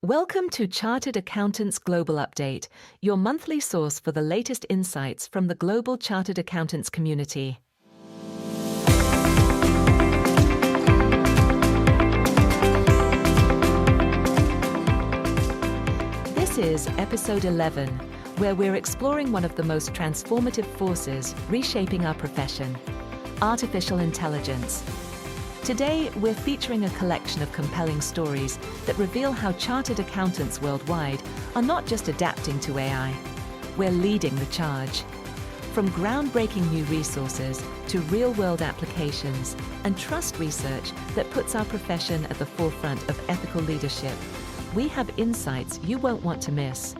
Welcome to Chartered Accountants Global Update, your monthly source for the latest insights from the global Chartered Accountants community. This is episode 11, where we're exploring one of the most transformative forces reshaping our profession: artificial intelligence. Today, we're featuring a collection of compelling stories that reveal how chartered accountants worldwide are not just adapting to AI, we're leading the charge. From groundbreaking new resources to real-world applications and trust research that puts our profession at the forefront of ethical leadership, we have insights you won't want to miss.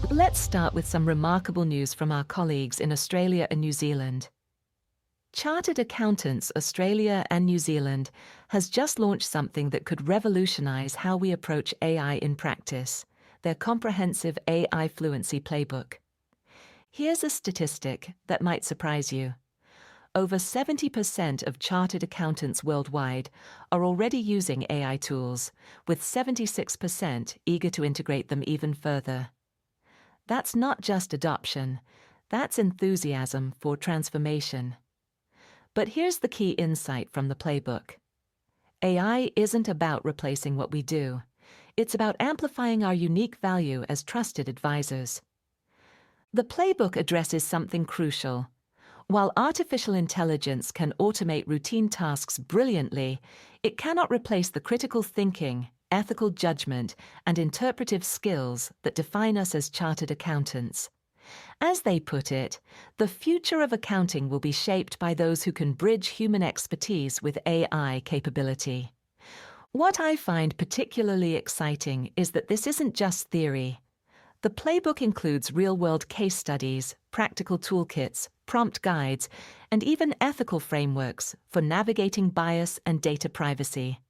Let's start with some remarkable news from our colleagues in Australia and New Zealand. Chartered Accountants Australia and New Zealand has just launched something that could revolutionize how we approach AI in practice: their comprehensive AI Fluency Playbook. Here's a statistic that might surprise you. Over 70% of chartered accountants worldwide are already using AI tools, with 76% eager to integrate them even further. That's not just adoption, that's enthusiasm for transformation. But here's the key insight from the playbook. AI isn't about replacing what we do. It's about amplifying our unique value as trusted advisors. The playbook addresses something crucial. While artificial intelligence can automate routine tasks brilliantly, it cannot replace the critical thinking, ethical judgment, and interpretive skills that define us as chartered accountants. As they put it, the future of accounting will be shaped by those who can bridge human expertise with AI capability. What I find particularly exciting is that this isn't just theory. The playbook includes real-world case studies, practical toolkits, prompt guides, and even ethical frameworks for navigating bias and data privacy.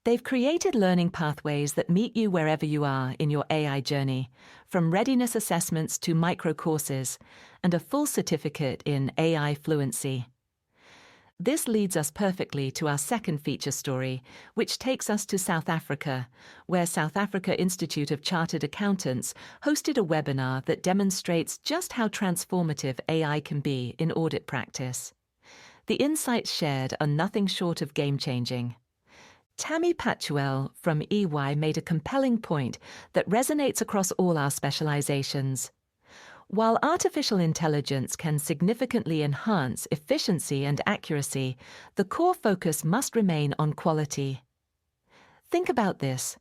They've created learning pathways that meet you wherever you are in your AI journey, from readiness assessments to micro courses, and a full certificate in AI fluency. This leads us perfectly to our second feature story, which takes us to South Africa, where South Africa Institute of Chartered Accountants hosted a webinar that demonstrates just how transformative AI can be in audit practice. The insights shared are nothing short of game-changing. Tammy Patuel from EY made a compelling point that resonates across all our specializations. While artificial intelligence can significantly enhance efficiency and accuracy, the core focus must remain on quality. Think about this.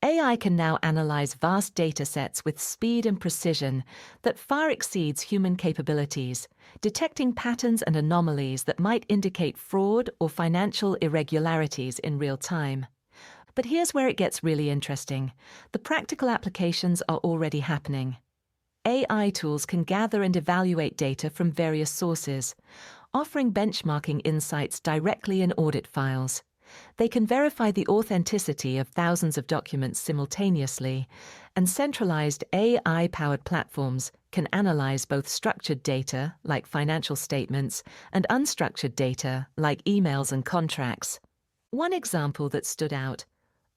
AI can now analyze vast data sets with speed and precision that far exceeds human capabilities, detecting patterns and anomalies that might indicate fraud or financial irregularities in real time. But here's where it gets really interesting. The practical applications are already happening. AI tools can gather and evaluate data from various sources, offering benchmarking insights directly in audit files. They can verify the authenticity of thousands of documents simultaneously, and centralized AI-powered platforms can analyze both structured data, like financial statements, and unstructured data, like emails and contracts. One example that stood out: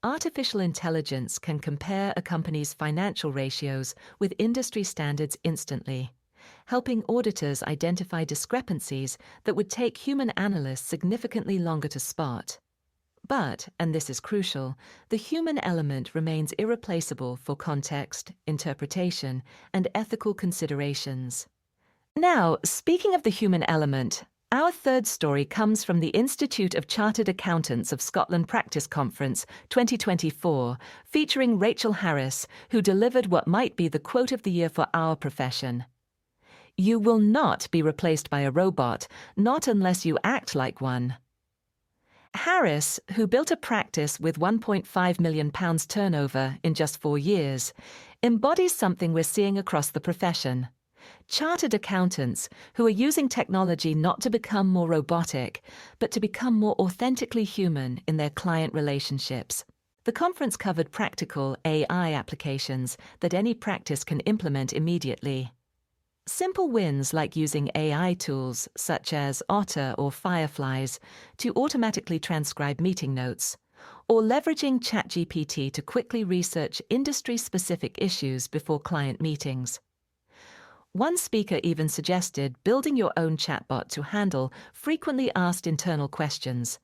artificial intelligence can compare a company's financial ratios with industry standards instantly, helping auditors identify discrepancies that would take human analysts significantly longer to spot. But, and this is crucial, the human element remains irreplaceable for context, interpretation, and ethical considerations. Now, speaking of the human element, our third story comes from the Institute of Chartered Accountants of Scotland Practice Conference 2024, featuring Rachel Harris, who delivered what might be the quote of the year for our profession. "You will not be replaced by a robot, not unless you act like one." Harris, who built a practice with £1.5 million turnover in just 4 years, embodies something we're seeing across the profession. Chartered accountants who are using technology not to become more robotic, but to become more authentically human in their client relationships. The conference covered practical AI applications that any practice can implement immediately. Simple wins like using AI tools such as Otter or Fireflies to automatically transcribe meeting notes, or leveraging ChatGPT to quickly research industry-specific issues before client meetings. One speaker even suggested building your own chatbot to handle frequently asked internal questions.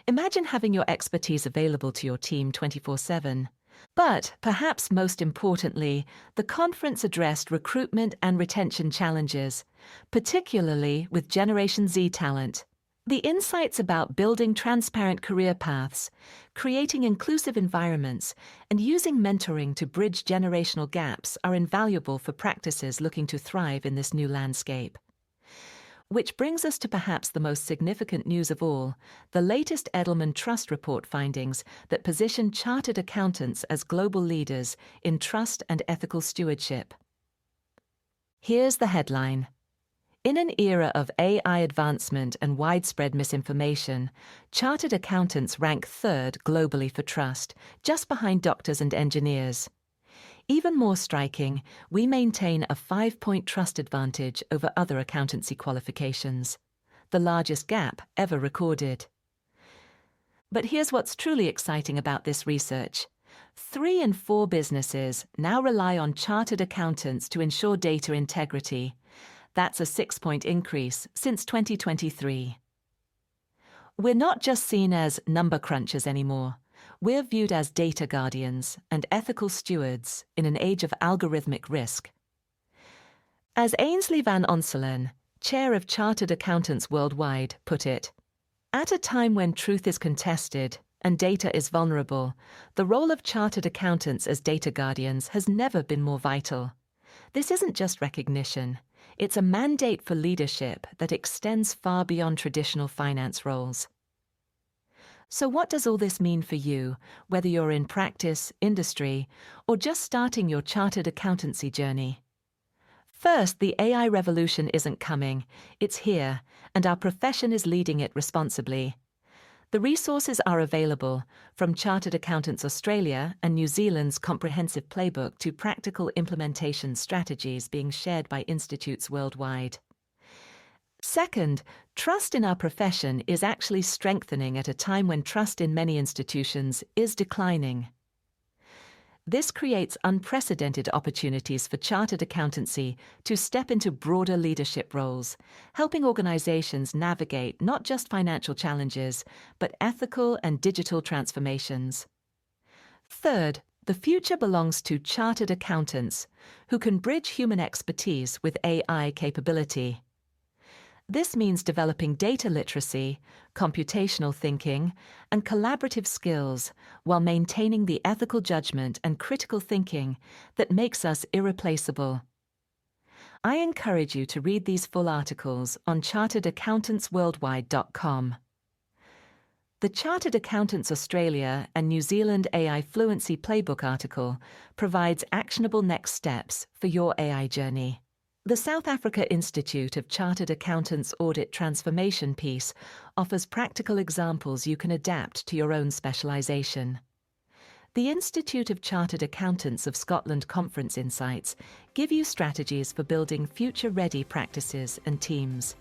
Imagine having your expertise available to your team 24/7. But, perhaps most importantly, the conference addressed recruitment and retention challenges, particularly with Generation Z talent. The insights about building transparent career paths, creating inclusive environments, and using mentoring to bridge generational gaps are invaluable for practices looking to thrive in this new landscape. Which brings us to perhaps the most significant news of all, the latest Edelman Trust Report findings that position chartered accountants as global leaders in trust and ethical stewardship. Here's the headline. In an era of AI advancement and widespread misinformation, chartered accountants rank third globally for trust, just behind doctors and engineers. Even more striking, we maintain a 5-point trust advantage over other accountancy qualifications, the largest gap ever recorded. But here's what's truly exciting about this research. 3 in 4 businesses now rely on chartered accountants to ensure data integrity. That's a 6-point increase since 2023. We're not just seen as number crunchers anymore. We're viewed as data guardians and ethical stewards in an age of algorithmic risk. As Ainsley Van Onselen, chair of Chartered Accountants Worldwide, put it, at a time when truth is contested and data is vulnerable, the role of chartered accountants as data guardians has never been more vital. This isn't just recognition. It's a mandate for leadership that extends far beyond traditional finance roles. So what does all this mean for you, whether you're in practice, industry, or just starting your chartered accountancy journey? First, the AI revolution isn't coming, it's here, and our profession is leading it responsibly. The resources are available, from Chartered Accountants Australia and New Zealand's comprehensive playbook to practical implementation strategies being shared by institutes worldwide. Second, trust in our profession is actually strengthening at a time when trust in many institutions is declining. This creates unprecedented opportunities for chartered accountancy to step into broader leadership roles, helping organizations navigate not just financial challenges, but ethical and digital transformations. Third, the future belongs to chartered accountants who can bridge human expertise with AI capability. This means developing data literacy, computational thinking, and collaborative skills while maintaining the ethical judgment and critical thinking that makes us irreplaceable. I encourage you to read these full articles on charteredaccountantsworldwide.com. The Chartered Accountants Australia and New Zealand AI Fluency Playbook article provides actionable next steps for your AI journey. The South Africa Institute of Chartered Accountants Audit Transformation piece offers practical examples you can adapt to your own specialization. The Institute of Chartered Accountants of Scotland Conference Insights give you strategies for building future-ready practices and teams.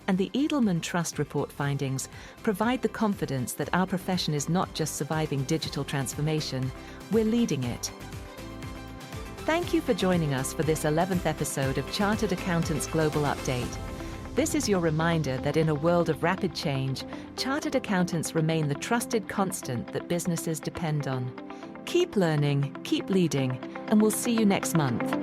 And the Edelman Trust Report findings provide the confidence that our profession is not just surviving digital transformation, we're leading it. Thank you for joining us for this 11th episode of Chartered Accountants Global Update. This is your reminder that in a world of rapid change, chartered accountants remain the trusted constant that businesses depend on. Keep learning, keep leading, and we'll see you next month.